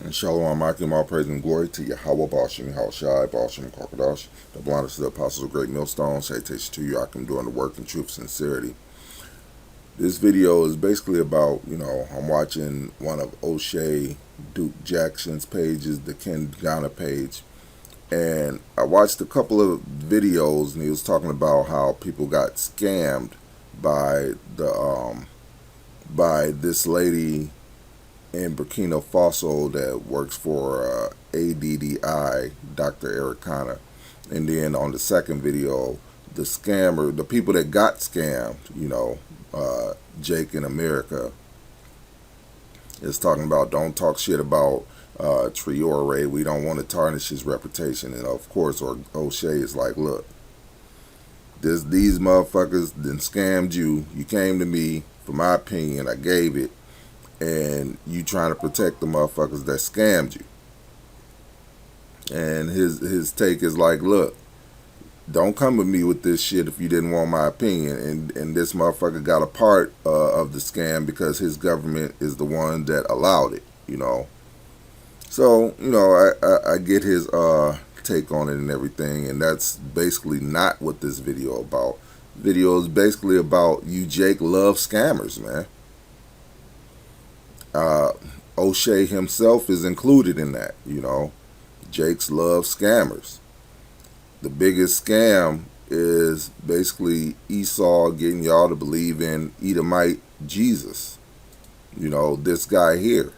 And Shalom, Akim, all praise and glory to Yahweh, Bashim, Yahushai, Bashim, Kakadash, the blindest of the apostles of great millstone. Salutation to you, Akim, doing the work in truth, sincerity. This video is basically about, I'm watching one of O'Shea Duke Jackson's pages, the Ken Ghana page, and I watched a couple of videos, and he was talking about how people got scammed by by this lady in Burkina Faso that works for ADDI, Dr. Ericana. And then on the second video, the people that got scammed, Jake in America, is talking about don't talk shit about Traore. We don't want to tarnish his reputation. And of course, O'Shea is like, look, these motherfuckers then scammed you. You came to me for my opinion. I gave it. And you trying to protect the motherfuckers that scammed you. And his take is like, look, don't come with me with this shit if you didn't want my opinion. And this motherfucker got a part of the scam because his government is the one that allowed it, So, I get his take on it and everything, and that's basically not what this video about. Video is basically about you Jake love scammers, man. O'Shea himself is included in that, Jake's love scammers. The biggest scam is basically Esau getting y'all to believe in Edomite Jesus. This guy here,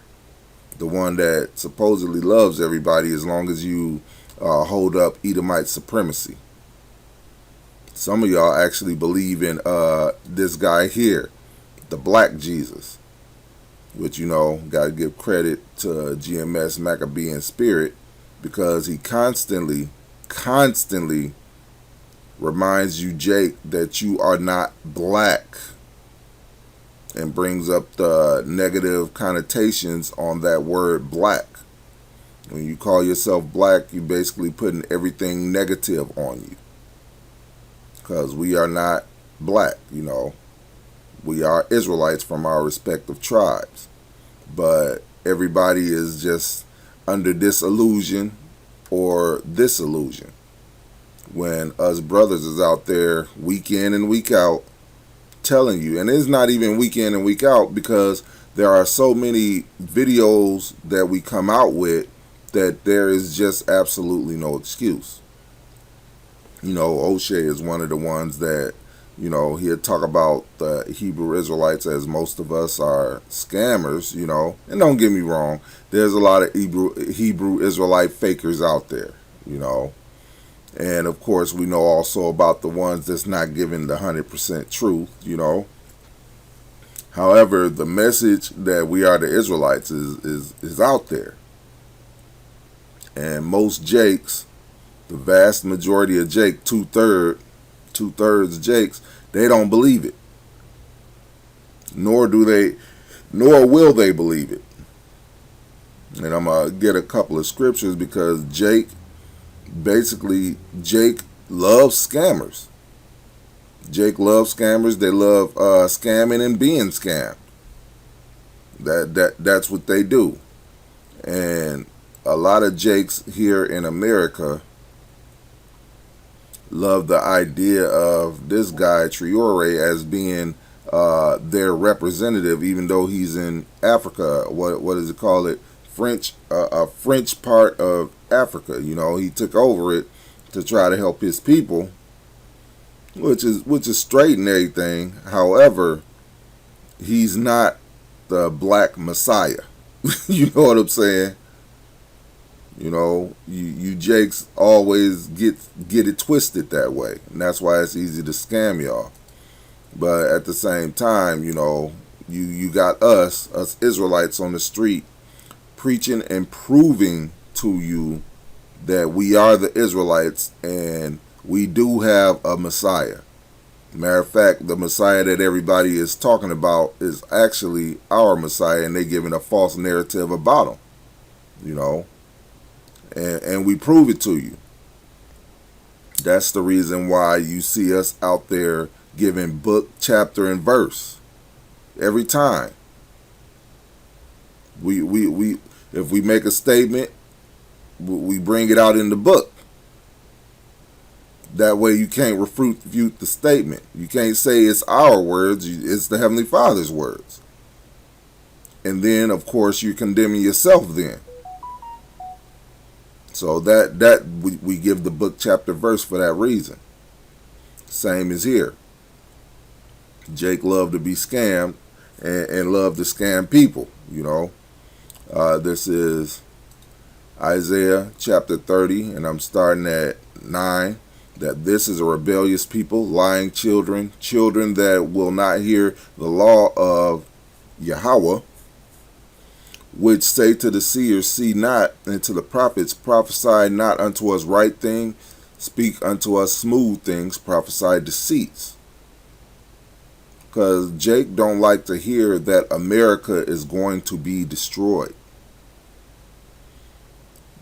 the one that supposedly loves everybody as long as you hold up Edomite supremacy. Some of y'all actually believe in this guy here, the black Jesus. Which, got to give credit to GMS Maccabean Spirit because he constantly reminds you, Jake, that you are not black and brings up the negative connotations on that word black. When you call yourself black, you're basically putting everything negative on you because we are not black, We are Israelites from our respective tribes. But everybody is just under disillusion or this illusion. When us brothers is out there week in and week out telling you, and it's not even week in and week out because there are so many videos that we come out with that there is just absolutely no excuse. O'Shea is one of the ones that, he'll talk about the Hebrew Israelites as most of us are scammers, and don't get me wrong, there's a lot of Hebrew Israelite fakers out there, and of course we know also about the ones that's not giving the 100% truth, However, the message that we are the Israelites is out there, and most Jakes, the vast majority of Jake, two-thirds Jakes, they don't believe it. Nor will they believe it. And I'm going to get a couple of scriptures because Jake loves scammers. Jake loves scammers. They love scamming and being scammed. That's what they do. And a lot of Jakes here in America love the idea of this guy Traore as being their representative, even though he's in Africa. What does it call it? A French part of Africa. He took over it to try to help his people, which is straight and everything. However, he's not the black Messiah. You know what I'm saying? You Jakes always get it twisted that way. And that's why it's easy to scam y'all. But at the same time, you got us Israelites on the street preaching and proving to you that we are the Israelites and we do have a Messiah. Matter of fact, the Messiah that everybody is talking about is actually our Messiah, and they're giving a false narrative about him. And we prove it to you. That's the reason why you see us out there giving book, chapter, and verse every time. If we make a statement, we bring it out in the book. That way you can't refute the statement. You can't say it's our words, it's the Heavenly Father's words. And then, of course, you're condemning yourself then. So we give the book, chapter, verse for that reason. Same as here. Jake loved to be scammed and loved to scam people, you know. This is Isaiah chapter 30, and I'm starting at 9. That this is a rebellious people, lying children, children that will not hear the law of Yahweh, which say to the seers, see not, and to the prophets, prophesy not unto us right things, speak unto us smooth things, prophesy deceits. Because Jake don't like to hear that America is going to be destroyed.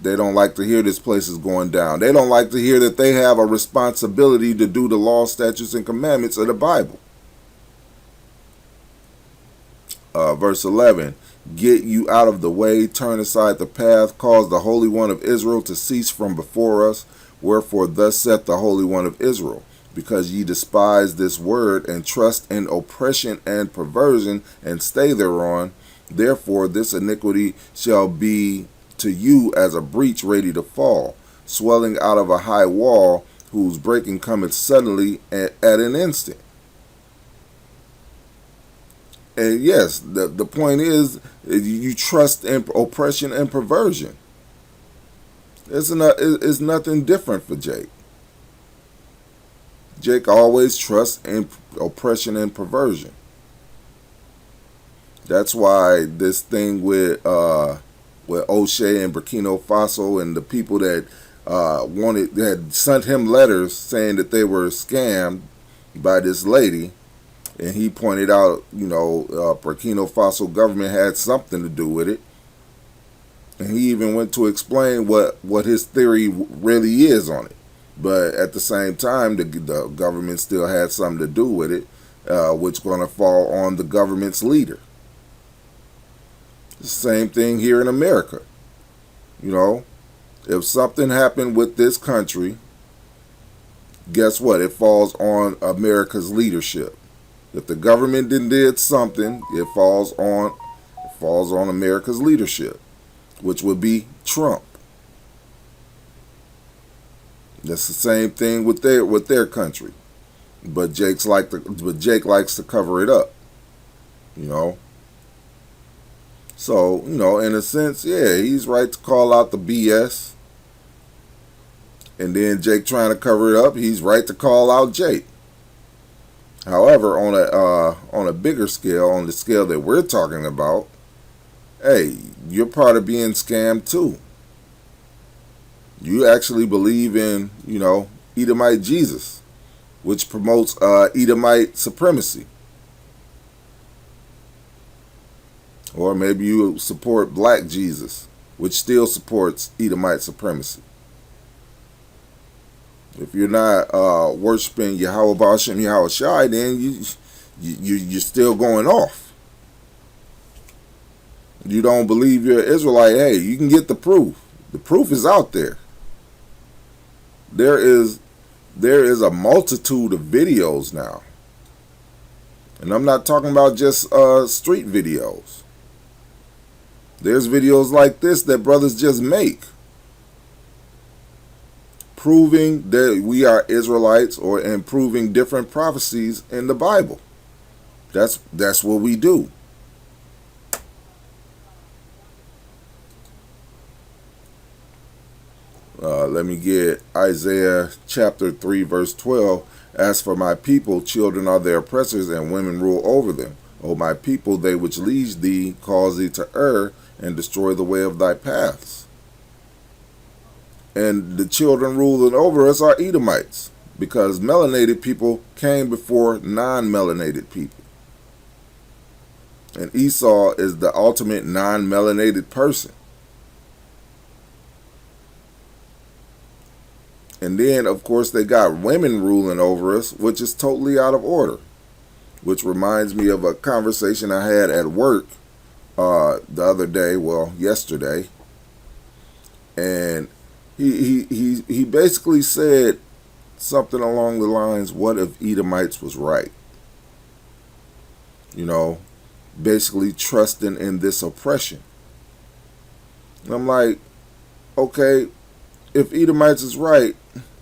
They don't like to hear this place is going down. They don't like to hear that they have a responsibility to do the law, statutes, and commandments of the Bible. Verse 11, get you out of the way, turn aside the path, cause the Holy One of Israel to cease from before us. Wherefore thus saith the Holy One of Israel, because ye despise this word, and trust in oppression and perversion, and stay thereon. Therefore this iniquity shall be to you as a breach ready to fall, swelling out of a high wall, whose breaking cometh suddenly at an instant. And yes, the point is, you trust in oppression and perversion. It's nothing different for Jake. Jake always trusts in oppression and perversion. That's why this thing with O'Shea and Burkina Faso and the people that had sent him letters saying that they were scammed by this lady, and he pointed out, Burkina Faso government had something to do with it, and he even went to explain what his theory really is on it. But at the same time, the government still had something to do with it, which is going to fall on the government's leader. The same thing here in America. If something happened with this country, guess what? It falls on America's leadership. If the government did something, it falls on America's leadership, which would be Trump. That's the same thing with their country, but Jake likes to cover it up, So, in a sense, yeah, he's right to call out the BS. And then Jake trying to cover it up, he's right to call out Jake. However, on a bigger scale, on the scale that we're talking about, hey, you're part of being scammed too. You actually believe in, Edomite Jesus, which promotes Edomite supremacy. Or maybe you support Black Jesus, which still supports Edomite supremacy. If you're not worshiping Yahweh Ba'ashem Yahweh Shai, then you're still going off. You don't believe you're an Israelite, hey, you can get the proof. The proof is out there. There is a multitude of videos now. And I'm not talking about just street videos. There's videos like this that brothers just make, proving that we are Israelites and proving different prophecies in the Bible. That's what we do. Let me get Isaiah chapter 3 verse 12. As for my people, children are their oppressors, and women rule over them. O my people, they which lead thee cause thee to err, and destroy the way of thy paths. And the children ruling over us are Edomites, because melanated people came before non-melanated people. And Esau is the ultimate non-melanated person. And then, of course, they got women ruling over us, which is totally out of order. Which reminds me of a conversation I had at work the other day, well, yesterday, and he basically said something along the lines, "What if Edomites was right?" You know, basically trusting in this oppression. And I'm like, okay, if Edomites is right,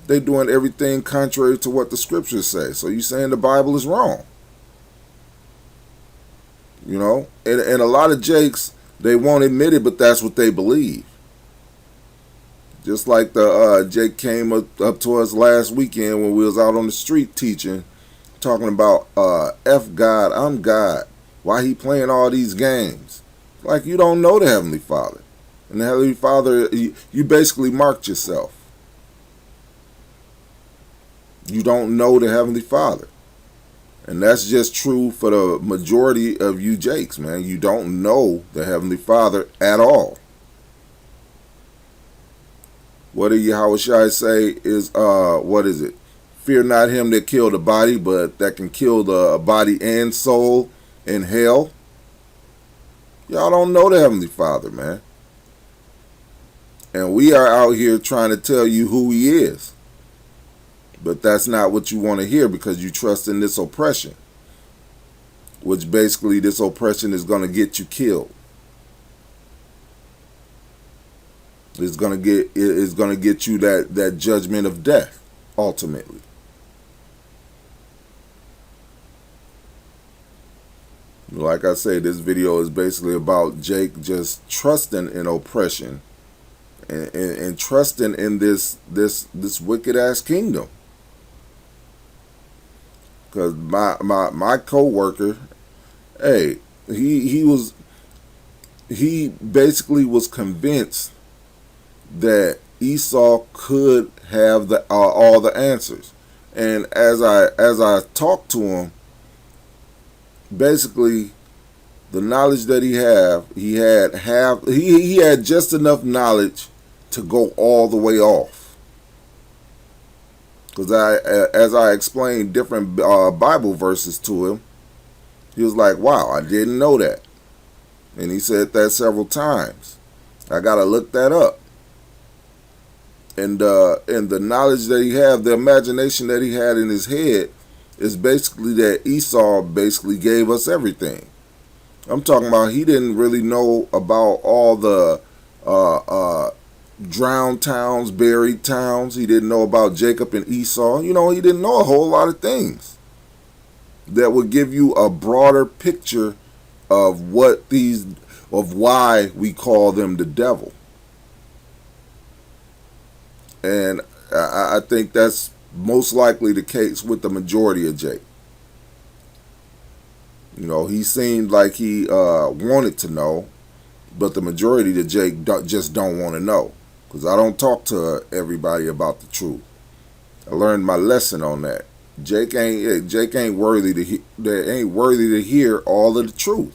they doing everything contrary to what the scriptures say. So you saying the Bible is wrong? You know, and a lot of jakes, they won't admit it, but that's what they believe. Just like the Jake came up to us last weekend when we was out on the street teaching, talking about F God, I'm God. Why he playing all these games? Like, you don't know the Heavenly Father. And the Heavenly Father, you basically marked yourself. You don't know the Heavenly Father. And that's just true for the majority of you jakes, man. You don't know the Heavenly Father at all. What did Yahushua say is, what is it? Fear not him that killed the body, but that can kill the body and soul in hell. Y'all don't know the Heavenly Father, man. And we are out here trying to tell you who he is. But that's not what you want to hear, because you trust in this oppression. Which basically, this oppression is going to get you killed. It's going to get you that judgment of death, ultimately. Like I say, this video is basically about Jake just trusting in oppression and trusting in this wicked ass kingdom. Because my co-worker, hey, he basically was convinced that Esau could have all the answers. And as I talked to him, basically the knowledge that he had just enough knowledge to go all the way off. Because as I explained different Bible verses to him, he was like, wow, I didn't know that. And he said that several times. I got to look that up. And the knowledge that he had, the imagination that he had in his head, is basically that Esau basically gave us everything. I'm talking about he didn't really know about all the drowned towns, buried towns. He didn't know about Jacob and Esau. You know, he didn't know a whole lot of things that would give you a broader picture of why we call them the devil. And I think that's most likely the case with the majority of Jake. You know, he seemed like he wanted to know, but the majority of Jake just don't want to know. Because I don't talk to everybody about the truth. I learned my lesson on that. Jake ain't worthy to hear all of the truth.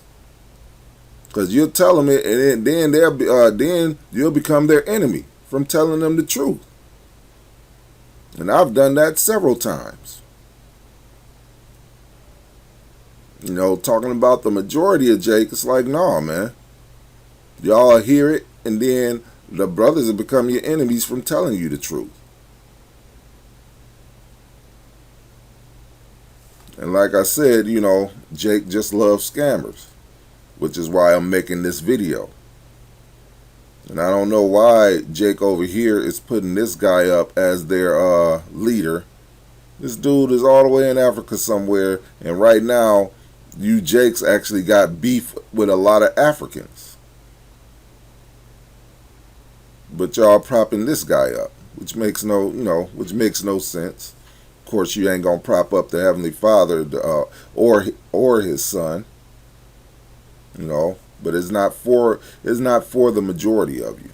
Because you'll tell them it, and then you'll become their enemy from telling them the truth. And I've done that several times. You know, talking about the majority of Jake, it's like, nah, man. Y'all hear it, and then the brothers have become your enemies from telling you the truth. And like I said, you know, Jake just loves scammers, which is why I'm making this video. And I don't know why Jake over here is putting this guy up as their leader. This dude is all the way in Africa somewhere, and right now, you Jakes actually got beef with a lot of Africans. But y'all propping this guy up, which makes no sense. Of course, you ain't gonna prop up the Heavenly Father or his Son. You know, but it's not for the majority of you.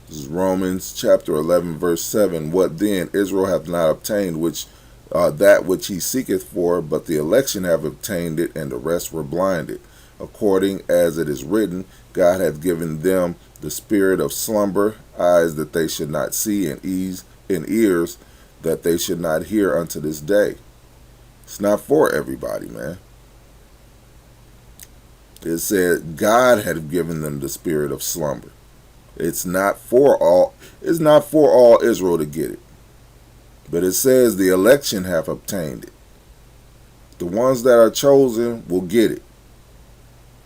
This is Romans chapter 11, verse 7. What then? Israel hath not obtained that which he seeketh for, but the election have obtained it, and the rest were blinded. According as it is written, God hath given them the spirit of slumber, eyes that they should not see, and ears that they should not hear unto this day. It's not for everybody, man. It said God had given them the spirit of slumber. It's not for all. It's not for all Israel to get it. But it says the election have obtained it. The ones that are chosen will get it.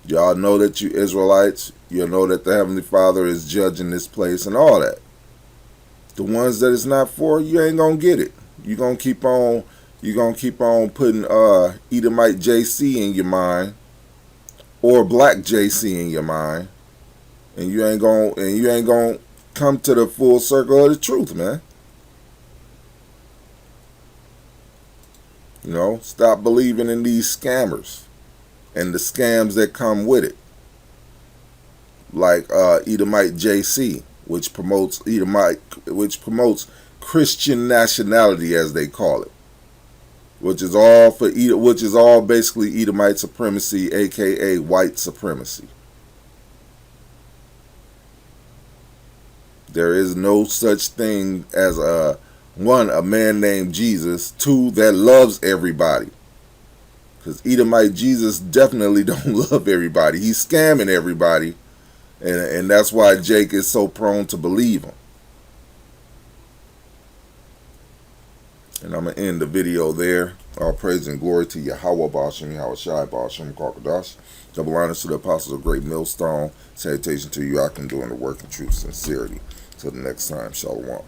Y'all know that you Israelites, you know that the Heavenly Father is judging this place and all that. The ones that it's not for, you ain't gonna get it. You're gonna keep on putting Edomite JC in your mind or black JC in your mind, and you ain't gonna come to the full circle of the truth, man. You know, stop believing in these scammers and the scams that come with it, like Edomite JC, which promotes Christian nationality, as they call it, which is all basically Edomite supremacy, aka white supremacy. There is no such thing as a man named Jesus, two, that loves everybody. Because Edomite Jesus definitely don't love everybody. He's scamming everybody. And that's why Jake is so prone to believe him. And I'm going to end the video there. All praise and glory to Yahweh Bashem, Yahweh Shai Bashem, Karkadash. Double honors to the apostles of Great Millstone. Salutation to you, I can do in the work in true sincerity. Till the next time, Shalom.